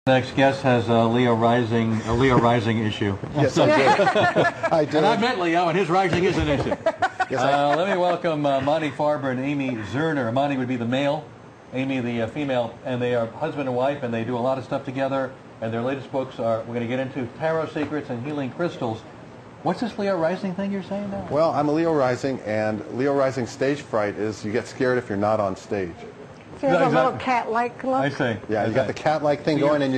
Next guest has a Leo rising issue. Yes, I do. I do. And I met Leo, and his rising is an issue. Yes, let me welcome Monte Farber and Amy Zerner. Monte would be the male, Amy the female, and they are husband and wife, and they do a lot of stuff together. And their latest books are, we're going to get into tarot secrets and healing crystals. What's this Leo rising thing you're saying now? Well, I'm a Leo rising, and Leo rising stage fright is you get scared if you're not on stage. So you have a little cat-like look? I see. Yeah, you got the cat-like thing going, and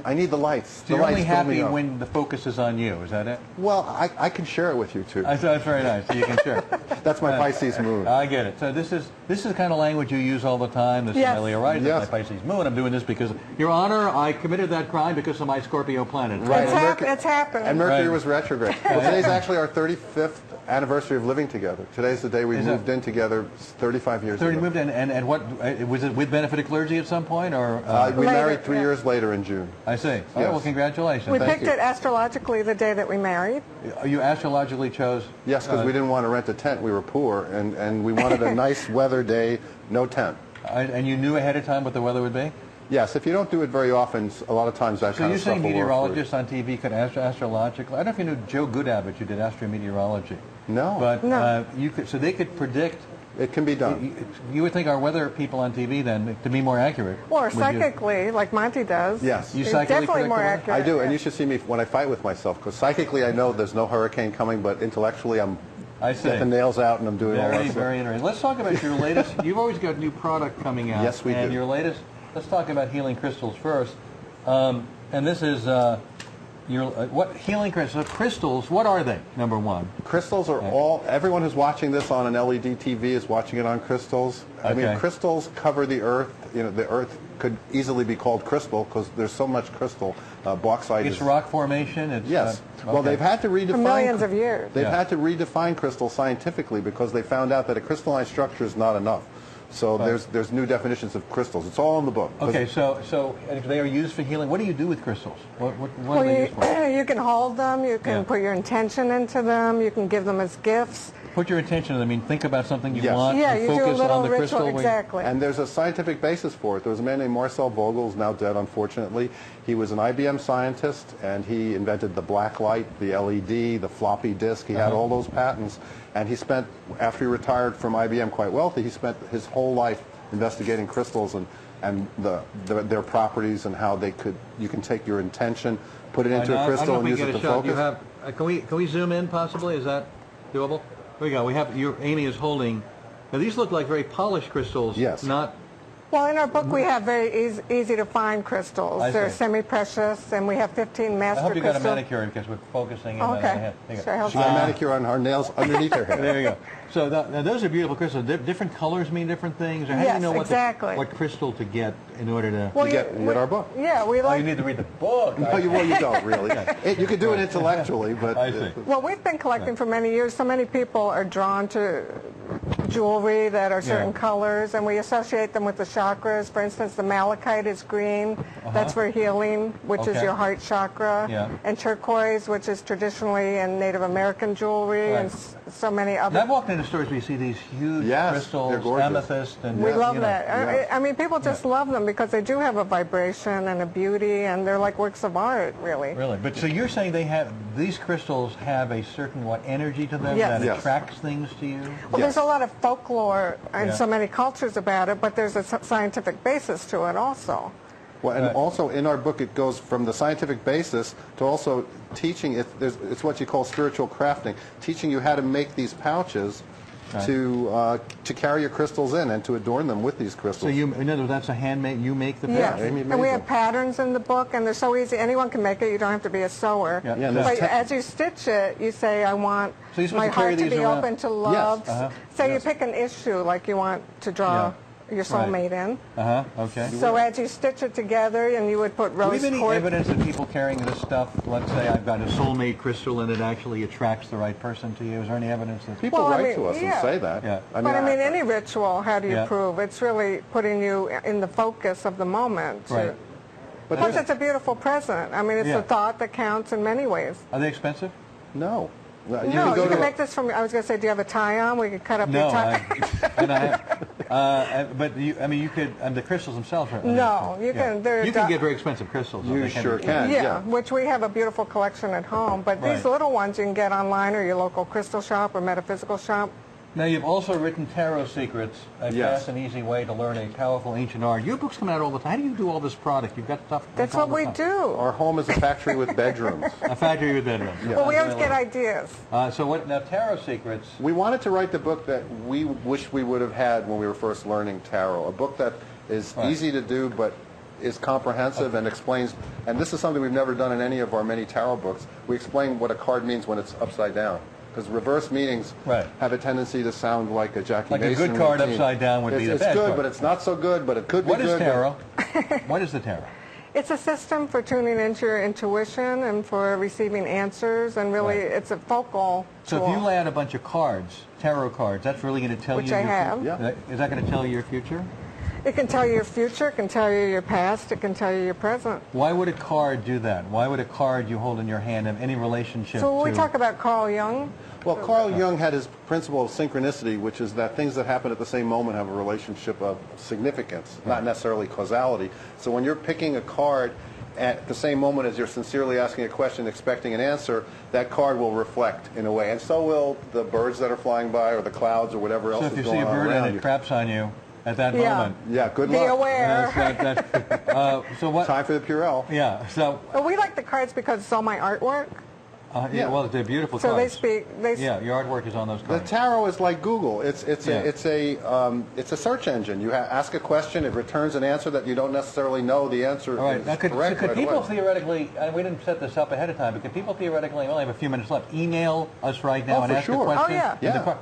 I need the lights. So you're only happy when the focus is on you, is that it? Well, I can share it with you, too. That's very nice. So you can share. That's my Pisces moon. I get it. So this is the kind of language you use all the time. This is my Leo rising, my Pisces moon. I'm doing this because, Your Honor, I committed that crime because of my Scorpio planet. Right. It's happening. And Mercury was retrograde. Well, today's actually our 35th anniversary of living together. Today's the day we moved in together 35 years ago. Moved in, and what, was it with benefit of clergy at some point? Or we married 3 years later in June. I see. Yes. Oh, well, congratulations. We picked it astrologically the day that we married. You astrologically chose? Yes, because we didn't want to rent a tent. We were poor, and we wanted a nice weather day, no tent. And you knew ahead of time what the weather would be? Yes, if you don't do it very often, a lot of times that kind of stuff will work. So you're saying meteorologists on TV could astrologically? I don't know if you knew Joe Goodabbott, who did astrometeorology. No. But no. So they could predict. It can be done. You would think our weather people on TV then, to be more accurate. Or psychically, like Monte does. Yes. You psychically definitely more accurate. I do, and you should see me when I fight with myself, because psychically I know there's no hurricane coming, but intellectually I get the nails out and I'm doing all that stuff. Very interesting. Let's talk about your latest. You've always got new product coming out. Yes, we do. And your latest, let's talk about healing crystals first. And this is what healing crystals? Crystals, what are they, number one? Crystals are everyone who's watching this on an LED TV is watching it on crystals. I mean, crystals cover the earth. You know, the earth could easily be called crystal because there's so much crystal. Bauxite It's rock formation? It's, yes. Well, they've had to redefine... For millions of years. They've had to redefine crystal scientifically because they found out that a crystalline structure is not enough. So there's new definitions of crystals. It's all in the book. Okay, so they are used for healing. What do you do with crystals? What are they used for? You can hold them. You can put your intention into them. You can give them as gifts. Put your intention in them. I mean, think about something you want. Yeah, and you do a focus little on the ritual. crystal. Exactly. And there's a scientific basis for it. There was a man named Marcel Vogel, who's now dead, unfortunately. He was an IBM scientist, and he invented the black light, the LED, the floppy disk. He had all those patents. And he spent, after he retired from IBM quite wealthy, he spent his whole life investigating crystals and their properties and how you can take your intention, put it into a crystal and use it to focus. Can we zoom in possibly? Is that doable? Here we go. We have Amy is holding. Now these look like very polished crystals. Yes. Not. Well, in our book we have very easy to find crystals. They're semi-precious, and we have 15 master crystals. I hope you got a manicure because we're focusing. Okay. She got a manicure on her nails underneath her hair. There you go. So now those are beautiful crystals. Different colors mean different things. Or how do you know what crystal to get in order to... Well, you get our book. Yeah, we like... Oh, you need to read the book. No, you don't really. You could do it intellectually, but... I see. Well, we've been collecting for many years. So many people are drawn to jewelry that are certain colors, and we associate them with the chakras. For instance, the malachite is green. That's for healing, which is your heart chakra. Yeah. And turquoise, which is traditionally in Native American jewelry, and so many other... I've walked into stores where you see these huge crystals, amethyst, and... We love that. I mean, people just love them because they do have a vibration and a beauty, and they're like works of art, really. Really? But so you're saying these crystals have a certain, energy to them that attracts things to you? Well, there's a lot of folklore in so many cultures about it, but there's a scientific basis to it also. Well, and also in our book it goes from the scientific basis to also teaching, it's what you call spiritual crafting, teaching you how to make these pouches to carry your crystals in and to adorn them with these crystals. So in other words, that's a handmade, you make the pouch? Yes, and we have patterns in the book, and they're so easy, anyone can make it, you don't have to be a sewer. But as you stitch it, you say, I want my heart to be open to love. Say you pick an issue, like you want to draw your soulmate in. Okay. So as you stitch it together, and you would put rose quartz. Do we have any evidence of people carrying this stuff? Let's say I've got a soulmate crystal and it actually attracts the right person to you. Is there any evidence that people write to us and say that? I mean, any ritual, how do you prove? It's really putting you in the focus of the moment. Right. But plus, it's a beautiful present. I mean, it's the thought that counts in many ways. Are they expensive? No. You can make this from, I was going to say, do you have a tie-on? We could cut up your tie. But I mean, you could. The crystals themselves are. No, you can. You can get very expensive crystals. You sure can. Yeah, which we have a beautiful collection at home. But these little ones you can get online or your local crystal shop or metaphysical shop. Now, you've also written Tarot Secrets, a fast and easy way to learn a powerful ancient art. Your books come out all the time. How do you do all this product? You've got stuff. That's what we do. Our home is a factory with bedrooms. A factory with bedrooms. Yeah. Well, we always get ideas. So what? Now, Tarot Secrets. We wanted to write the book that we wish we would have had when we were first learning tarot. A book that is easy to do, but is comprehensive and explains. And this is something we've never done in any of our many tarot books. We explain what a card means when it's upside down. Because reverse meanings have a tendency to sound like a Jackie Mason Like a good card routine. upside down would be the bad It's good, card. but it's not so good, but it could be good. What is tarot? What is the tarot? It's a system for tuning into your intuition and for receiving answers, and really it's a focal tool. So if you lay out a bunch of cards, tarot cards, that's really going to tell you Which I have. Yeah. Is that going to tell you your future? It can tell you your future, it can tell you your past, it can tell you your present. Why would a card do that? Why would a card you hold in your hand have any relationship So when to... we talk about Carl Jung... Well, Carl Jung had his principle of synchronicity, which is that things that happen at the same moment have a relationship of significance, not necessarily causality. So when you're picking a card at the same moment as you're sincerely asking a question, expecting an answer, that card will reflect in a way. And so will the birds that are flying by or the clouds or whatever else is going on around you. So if you see a bird and it craps on you at that moment... Yeah, good luck. Be aware. So what? Time for the Purell. Yeah, so... Well, we like the cards because it's all my artwork. Well, they're beautiful so cards. Yeah, your artwork is on those cards. The tarot is like Google. It's a search engine. You ask a question, it returns an answer that you don't necessarily know the answer. All right. Now, could people away. theoretically? We didn't set this up ahead of time, but could people theoretically? We only have a few minutes left. Email us right now and ask a question. Oh yeah.